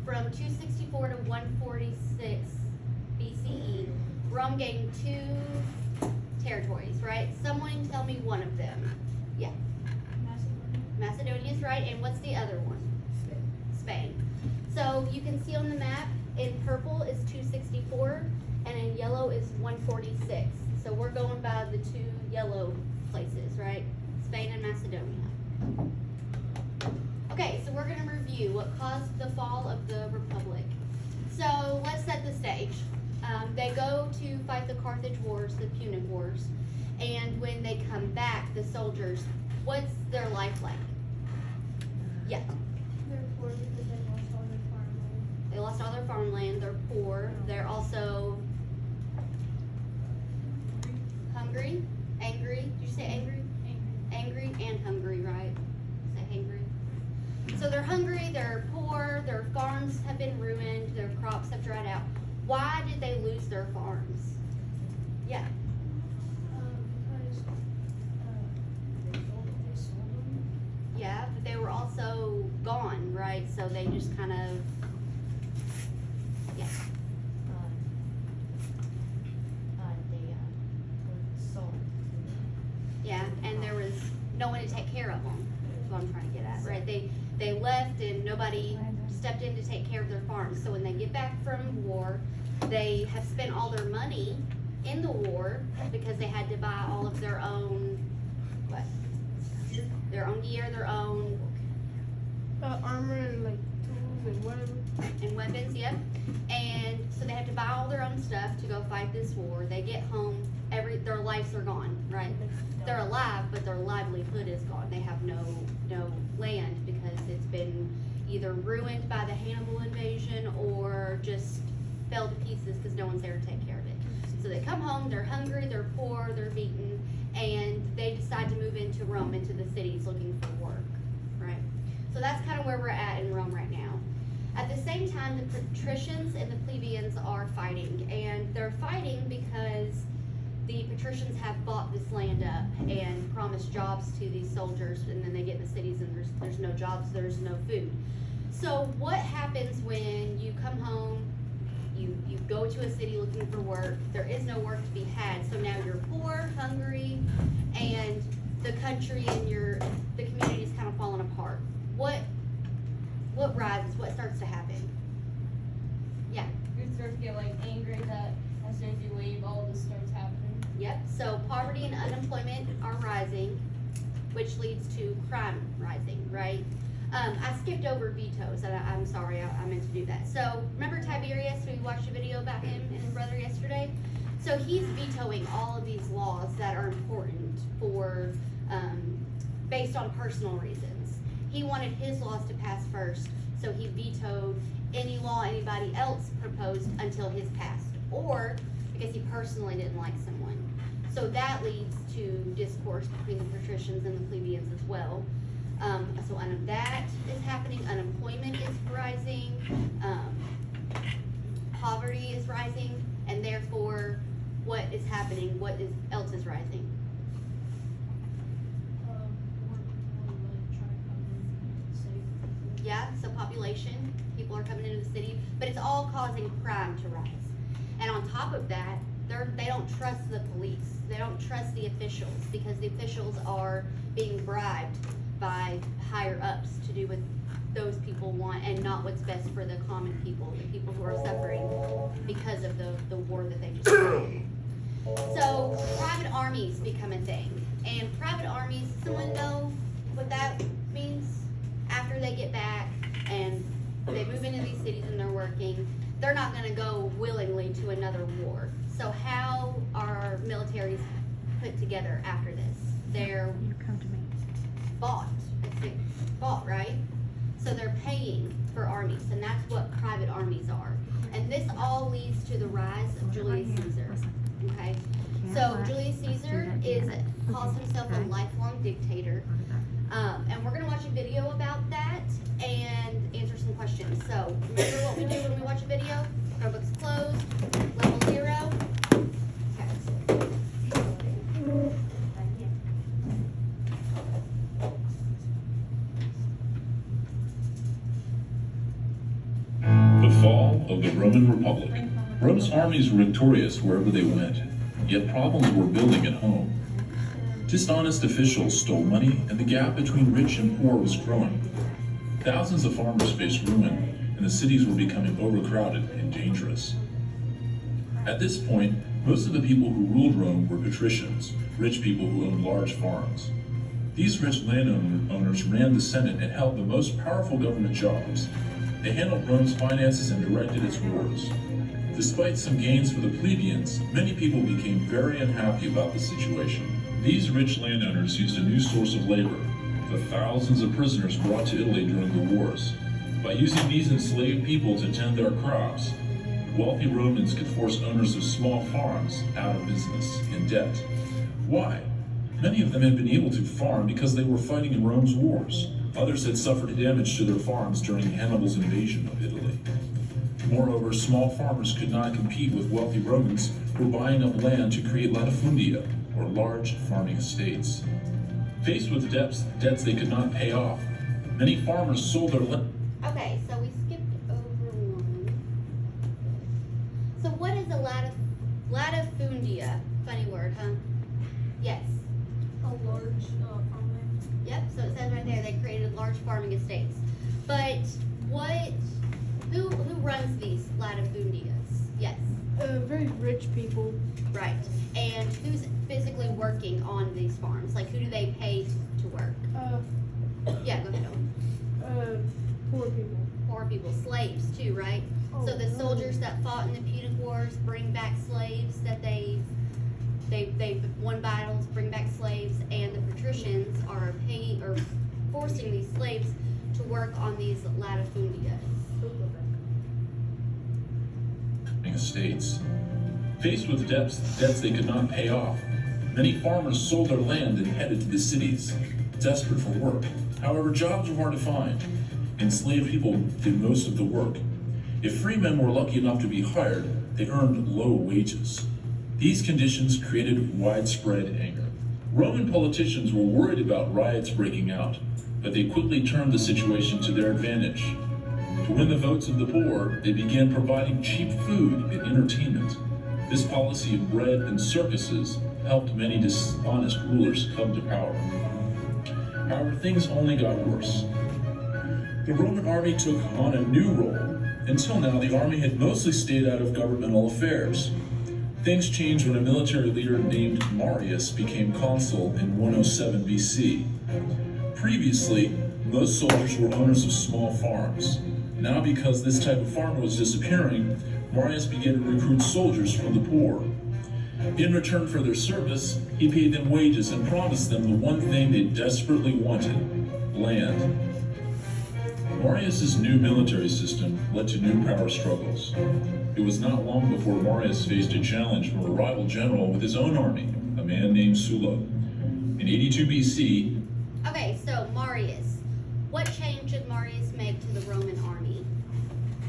from 264 to 146 BCE, Rome gained 2 territories, right? Someone tell me one of them. Yeah. Macedonia is right, and what's the other one? Spain. So you can see on the map, in purple is 264, and in yellow is 146. So we're going by the 2 yellow places, right? Spain and Macedonia. Okay, so we're going to review what caused the fall of the Republic. So let's set the stage. They go to fight the Carthage Wars, the Punic Wars, and when they come back, the soldiers, what's their life like? Yeah. They're poor because they lost all their farmland. They lost all their farmland, they're poor, they're also hungry, angry. Did you say angry? Angry and hungry, right? Say hangry. So they're hungry, they're poor, their farms have been ruined, their crops have dried out. Why did they lose their farms? Yeah. Because they sold them. Yeah, but they were also gone, right? So they just kind of, yeah. They sold. Yeah, and there was no one to take care of them. That's what I'm trying to get at, right? They left and nobody stepped in to take care of their farms. So when they get back from war, they have spent all their money in the war because they had to buy all of their own, what? Their own gear, their own Armor and like tools and whatever. and weapons, yep. And so they have to buy all their own stuff to go fight this war. They get home, their lives are gone, right? They're alive, but their livelihood is gone. They have no land because it's been either ruined by the Hannibal invasion or just fell to pieces because no one's there to take care of it. So they come home, they're hungry, they're poor, they're beaten, and they decide to move into Rome, into the cities looking for work, right? So that's kind of where we're at in Rome right now. At the same time, the patricians and the plebeians are fighting, and they're fighting because the patricians have bought this land up and promised jobs to these soldiers, and then they get in the cities and there's no jobs, there's no food. So what happens when you come home, you go to a city looking for work, there is no work to be had, so now you're poor, hungry, and the country and the community is kind of falling apart. What rises, what starts to happen? Yeah. You start to get like angry that as soon as you leave, all of this starts happening. Yep, so poverty and unemployment are rising, which leads to crime rising, right? I skipped over vetoes, and I'm sorry, I meant to do that. So remember Tiberius, we watched a video about him and his brother yesterday? So he's vetoing all of these laws that are important for, based on personal reasons. He wanted his laws to pass first, so he vetoed any law anybody else proposed until his passed, or because he personally didn't like someone. So that leads to discourse between the patricians and the plebeians as well. So that is happening, unemployment is rising, poverty is rising, and therefore, what is happening, else is rising? More people like trying to come in and save people. Yeah, so population, people are coming into the city, but it's all causing crime to rise. And on top of that, they don't trust the police. They don't trust the officials because the officials are being bribed by higher ups to do what those people want and not what's best for the common people, the people who are suffering because of the war that they just started. So private armies become a thing. And private armies, someone know what that means? After they get back and they move into these cities and they're working, they're not going to go willingly to another war. So how are militaries put together after this? They're bought. Bought, right? So they're paying for armies, and that's what private armies are. And this all leads to the rise of Julius Caesar. Okay? So Julius Caesar calls himself a lifelong dictator. And we're going to watch a video about that and answer some questions. So remember what we do when we watch a video? Chromebooks closed, level 0. Okay. fall of the Roman Republic. Rome's armies were victorious wherever they went, yet problems were building at home. Dishonest officials stole money, and the gap between rich and poor was growing. Thousands of farmers faced ruin, and the cities were becoming overcrowded and dangerous. At this point, most of the people who ruled Rome were patricians, rich people who owned large farms. These rich landowners ran the Senate and held the most powerful government jobs. They handled Rome's finances and directed its wars. Despite some gains for the plebeians, many people became very unhappy about the situation. These rich landowners used a new source of labor, the thousands of prisoners brought to Italy during the wars. By using these enslaved people to tend their crops, wealthy Romans could force owners of small farms out of business and debt. Why? Many of them had been able to farm because they were fighting in Rome's wars. Others had suffered damage to their farms during Hannibal's invasion of Italy. Moreover, small farmers could not compete with wealthy Romans who were buying up land to create latifundia, or large farming estates. Faced with debts they could not pay off, many farmers sold their land. Okay, so we skipped over one. So what is a latifundia? Funny word, huh? Yes. A large farmland. Yep, so it says right there they created large farming estates. But who runs these latifundias? Yes. Very rich people. Right. And who's physically working on these farms? Like, who do they pay to work? Yeah, go ahead, Owen. Poor people. Poor people, slaves too, right? So the soldiers that fought in the Punic Wars bring back slaves that they won battles, bring back slaves, and the patricians are paying or forcing these slaves to work on these latifundias. Estates. Faced with debts they could not pay off, many farmers sold their land and headed to the cities, desperate for work. However, jobs were hard to find. Enslaved people did most of the work. If free men were lucky enough to be hired, they earned low wages. These conditions created widespread anger. Roman politicians were worried about riots breaking out, but they quickly turned the situation to their advantage. To win the votes of the poor, they began providing cheap food and entertainment. This policy of bread and circuses helped many dishonest rulers come to power. However, things only got worse. The Roman army took on a new role. Until now, the army had mostly stayed out of governmental affairs. Things changed when a military leader named Marius became consul in 107 BC. Previously, most soldiers were owners of small farms. Now, because this type of farmer was disappearing, Marius began to recruit soldiers from the poor. In return for their service, he paid them wages and promised them the one thing they desperately wanted: land. Marius's new military system led to new power struggles. It was not long before Marius faced a challenge from a rival general with his own army, a man named Sulla. In 82 BC, Okay, so Marius. What change did Marius make to the Roman army?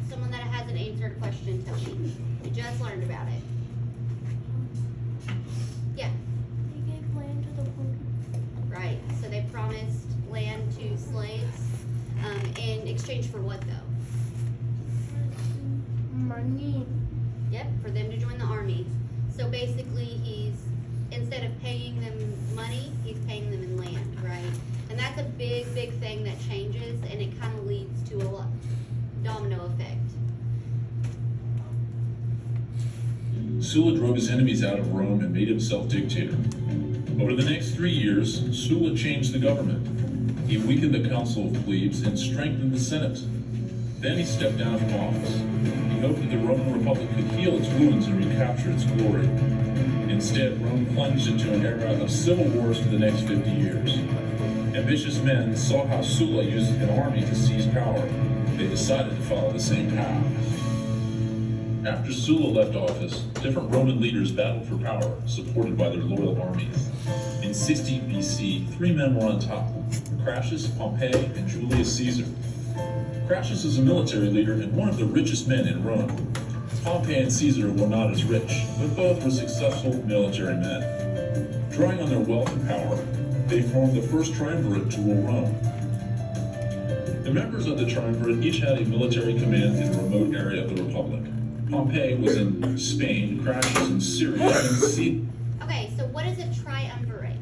Someone that hasn't answered a question, tell me. We just learned about it. Yeah, He gave land to the poor. right. So they promised land to slaves. In exchange for what though? Money. Yep, for them to join the army. So basically instead of paying them money, he's paying them in land, right? And that's a big thing that changes, and it kind of leads to a domino effect. Sulla drove his enemies out of Rome and made himself dictator. Over the next 3 years, Sulla changed the government. He weakened the Council of Plebes and strengthened the Senate. Then he stepped down from office. He hoped that the Roman Republic could heal its wounds and recapture its glory. Instead, Rome plunged into an era of civil wars for the next 50 years. Ambitious men saw how Sulla used an army to seize power. They decided to follow the same path. After Sulla left office, different Roman leaders battled for power, supported by their loyal armies. In 60 BC, 3 men were on top: Crassus, Pompey, and Julius Caesar. Crassus was a military leader and one of the richest men in Rome. Pompey and Caesar were not as rich, but both were successful military men. Drawing on their wealth and power, they formed the first triumvirate to rule Rome. The members of the triumvirate each had a military command in a remote area of the Republic. Pompey was in Spain, Crassus in Syria, and Okay, so what is a triumvirate?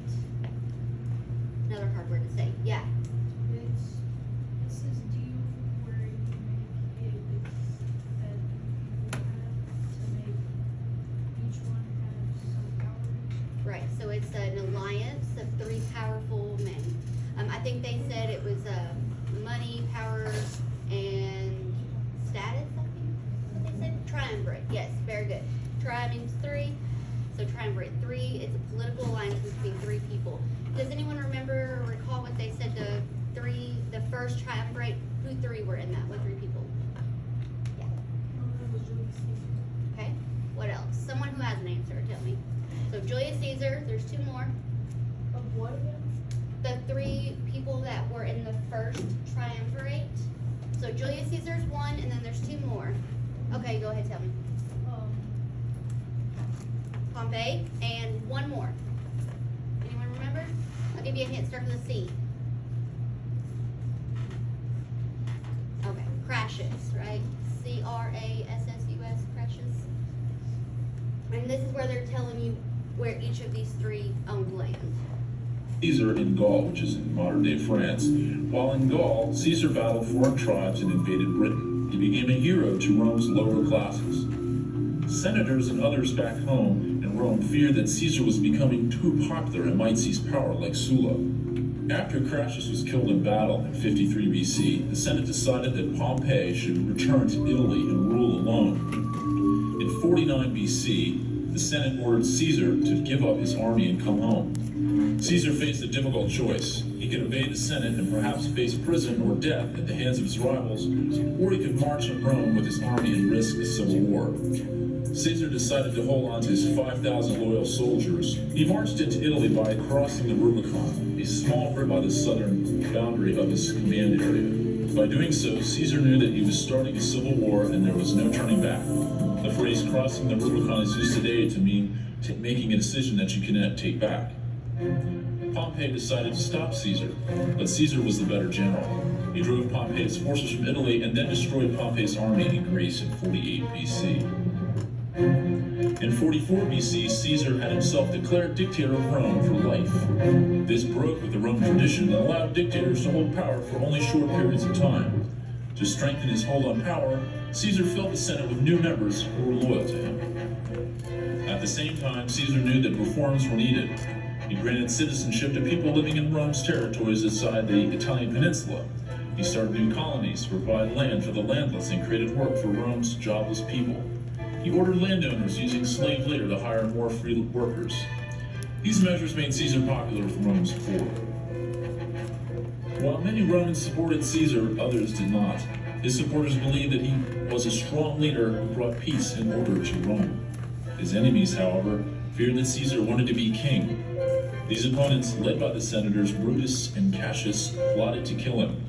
Another hard word to say. Yeah. It's this deal where you make a big that you have to make each one have some power. Right, so it's an alliance of three powerful men. I think they said it was money, power, and status, I think. That's what they said. Triumvirate, yes, very good. Tri means three, so triumvirate, three, it's a political alliance between three people. Does anyone remember or recall what they said the first triumvirate, who three were in that? What three people? Yeah, That was Julius Caesar. okay. What else? Someone who has an answer, tell me. So Julius Caesar, there's two more. Of what again? The three people that were in the first triumvirate. So Julius Caesar's one, and then there's two more. Okay, go ahead, tell me. Pompey, and one more. Anyone remember? I'll give you a hint, start with a C. Okay, Crassus, right? Crassus, Crassus. And this is where they're telling you where each of these three owned land. Caesar in Gaul, which is in modern-day France. While in Gaul, Caesar battled foreign tribes and invaded Britain. He became a hero to Rome's lower classes. Senators and others back home in Rome feared that Caesar was becoming too popular and might seize power like Sulla. After Crassus was killed in battle in 53 BC, the Senate decided that Pompey should return to Italy and rule alone. In 49 BC, the Senate ordered Caesar to give up his army and come home. Caesar faced a difficult choice. He could evade the Senate and perhaps face prison or death at the hands of his rivals, or he could march on Rome with his army and risk a civil war. Caesar decided to hold on to his 5,000 loyal soldiers. He marched into Italy by crossing the Rubicon, a small river by the southern boundary of his command area. By doing so, Caesar knew that he was starting a civil war and there was no turning back. The phrase crossing the Rubicon is used today to mean making a decision that you cannot take back. Pompey decided to stop Caesar, but Caesar was the better general. He drove Pompey's forces from Italy and then destroyed Pompey's army in Greece in 48 BC. In 44 BC, Caesar had himself declared dictator of Rome for life. This broke with the Roman tradition and allowed dictators to hold power for only short periods of time. To strengthen his hold on power, Caesar filled the Senate with new members who were loyal to him. At the same time, Caesar knew that reforms were needed. He granted citizenship to people living in Rome's territories outside the Italian peninsula. He started new colonies to provide land for the landless and created work for Rome's jobless people. He ordered landowners using slave labor to hire more free workers. These measures made Caesar popular with Rome's poor. While many Romans supported Caesar, others did not. His supporters believed that he was a strong leader who brought peace and order to Rome. His enemies, however, feared that Caesar wanted to be king. These opponents, led by the senators Brutus and Cassius, plotted to kill him.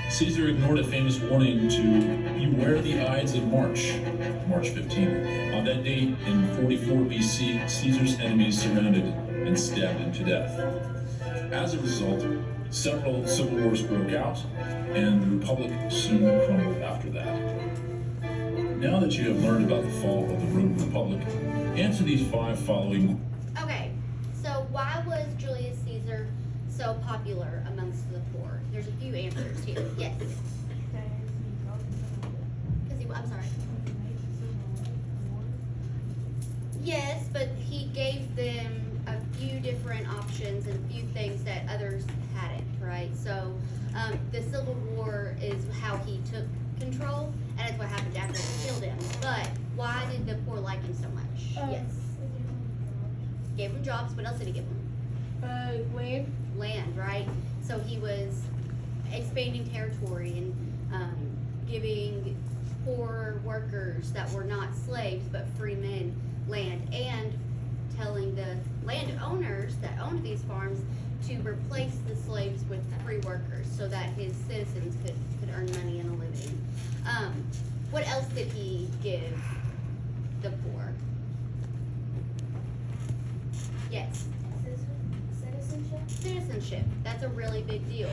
Caesar ignored a famous warning to beware the Ides of March, March 15. On that date, in 44 BC, Caesar's enemies surrounded and stabbed him to death. As a result, several civil wars broke out, and the Republic soon crumbled after that. Now that you have learned about the fall of the Roman Republic, answer these 5 following. Okay, so why was Julius Caesar so popular amongst the poor? There's a few answers here. Yes. Because I'm sorry. Yes, but he gave them a few different options and a few things that others hadn't, right? So the Civil War is how he took control, and it's what happened after he killed him. But why did the poor like him so much? Yes. Gave him jobs. What else did he give them? Land. Land, right? So he was expanding territory and giving poor workers that were not slaves but free men land, and telling the landowners that owned these farms to replace the slaves with free workers so that his citizens could earn money and a living. What else did he give the poor? Yes. Citizenship? Citizenship. That's a really big deal.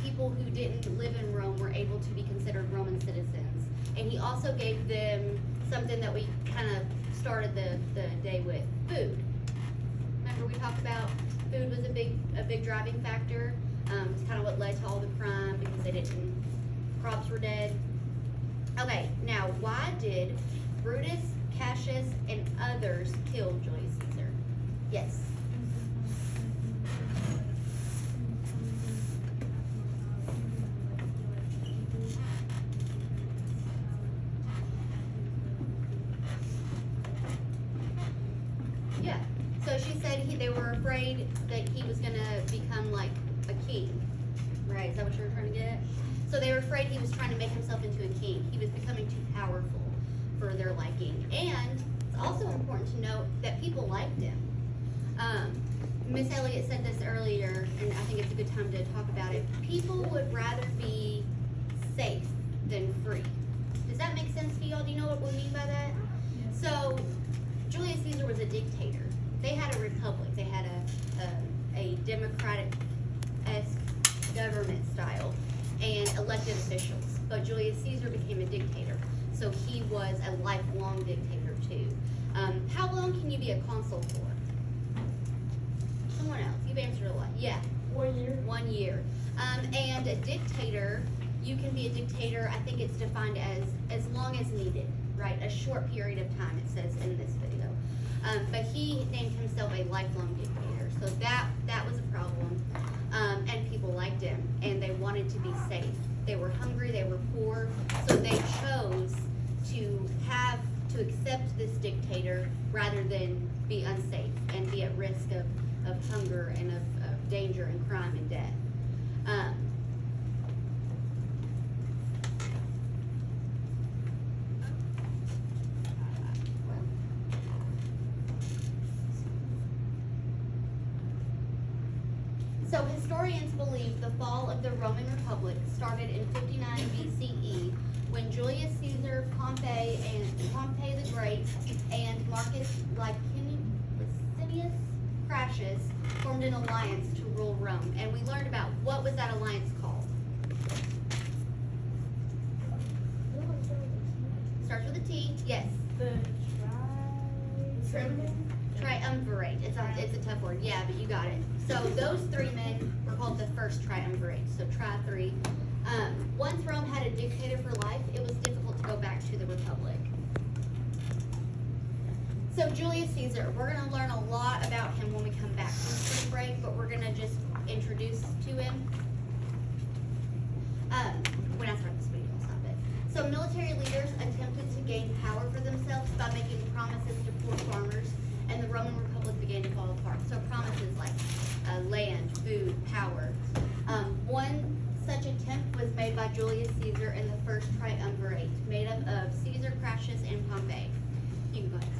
He people who didn't live in Rome were able to be considered Roman citizens. And he also gave them something that we kind of started the day with, food. Remember we talked about food was a big driving factor. It's kind of what led to all the crime because crops were dead. Okay, now why did Brutus, Cassius, and others kill Julius Caesar? Yes. Yeah. So she said they were afraid that he was gonna become like a king. Right? Is that what you were trying to get at? So they were afraid he was trying to make himself into a king. He was becoming too powerful for their liking. And it's also important to note that people liked him. Miss Elliott said this earlier, and I think it's a good time to talk about it. People would rather be safe than free. Does that make sense to y'all? Do you know what we mean by that? Yes. So Julius Caesar was a dictator. They had a republic. They had a democratic-esque government style and elected officials. But Julius Caesar became a dictator. So he was a lifelong dictator too. How long can you be a consul for? Someone else. You've answered a lot. Yeah. 1 year. 1 year. And a dictator, you can be a dictator, I think it's defined as long as needed, right? A short period of time, it says in this video. But he named himself a lifelong dictator. So that was a problem. And people liked him, and they wanted to be safe. They were hungry, they were poor, so they chose to accept this dictator rather than be unsafe and be at risk of hunger and of danger and crime and death. So historians believe the fall of the Roman Republic started in 59 BCE when Julius Caesar, Pompey the Great, and Marcus Licinius Crassus formed an alliance to rule Rome. And we learned about what was that alliance called? Starts with a T. Yes. The Triumvirate. It's a tough word. Yeah, but you got it. So those three men were called the first triumvirate. So tri-3. Once Rome had a dictator for life, it was difficult to go back to the republic. So Julius Caesar, we're going to learn a lot about him when we come back from spring break, but we're going to just introduce to him. When I start this video, I'll stop it. So military leaders attempted to gain power for themselves by making promises to poor farmers, and the Roman Republic began to fall apart. So promises like land, food, power. One such attempt was made by Julius Caesar in the first triumvirate, made up of Caesar, Crassus, and Pompey. You can go ahead.